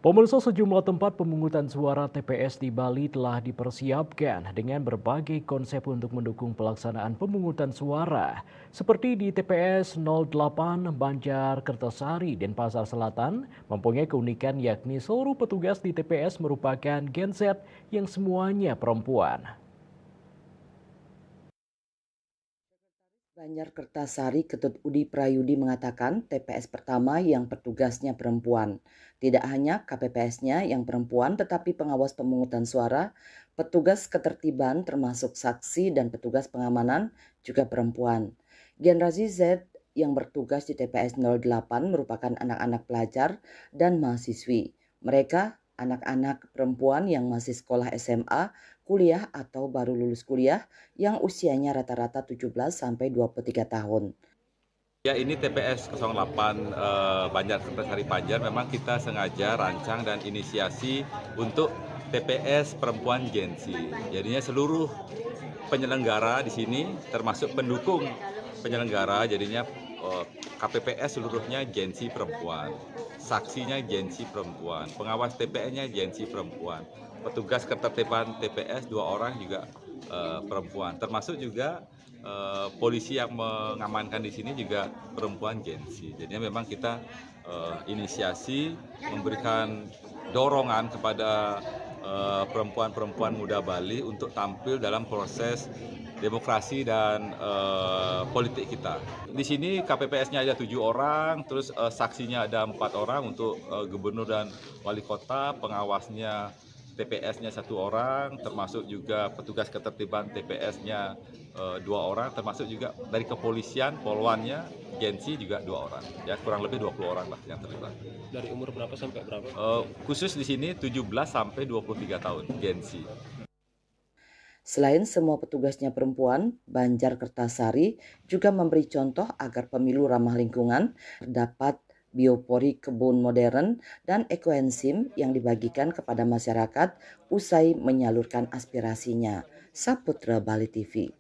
Pemirsa, sejumlah tempat pemungutan suara TPS di Bali telah dipersiapkan dengan berbagai konsep untuk mendukung pelaksanaan pemungutan suara. Seperti di TPS 08 Banjar Kertasari, Denpasar Selatan, mempunyai keunikan yakni seluruh petugas di TPS merupakan Gen Z yang semuanya perempuan. Banjar Kertasari Ketut Udi Prayudi mengatakan TPS pertama yang petugasnya perempuan. Tidak hanya KPPS-nya yang perempuan, tetapi pengawas pemungutan suara, petugas ketertiban termasuk saksi dan petugas pengamanan juga perempuan. Generasi Z yang bertugas di TPS 08 merupakan anak-anak pelajar dan mahasiswi. Mereka anak-anak perempuan yang masih sekolah SMA, kuliah atau baru lulus kuliah yang usianya rata-rata 17 sampai 23 tahun. Ya, ini TPS 08 Banjar Kertasari Banjar memang kita sengaja rancang dan inisiasi untuk TPS perempuan Gen Z. Jadinya seluruh penyelenggara di sini termasuk pendukung penyelenggara jadinya KPPS seluruhnya Gen Z perempuan. Saksinya Gen Z perempuan, pengawas TPS-nya Gen Z perempuan. Petugas ketertiban TPS 2 orang juga perempuan, termasuk juga polisi yang mengamankan di sini juga perempuan Gen Z. Jadi memang kita inisiasi memberikan dorongan kepada perempuan-perempuan muda Bali untuk tampil dalam proses demokrasi dan politik kita. Di sini KPPS-nya ada 7 orang, terus saksinya ada 4 orang untuk gubernur dan wali kota, pengawasnya TPS-nya 1 orang, termasuk juga petugas ketertiban TPS-nya 2 orang, termasuk juga dari kepolisian, polwannya, Gen Z juga 2 orang. Ya, kurang lebih 20 orang lah yang terlibat. Dari umur berapa sampai berapa? Khusus di sini 17 sampai 23 tahun, Gen Z. Selain semua petugasnya perempuan, Banjar Kertasari juga memberi contoh agar pemilu ramah lingkungan, terdapat biopori kebun modern dan ekoenzim yang dibagikan kepada masyarakat usai menyalurkan aspirasinya. Saputra Bali TV.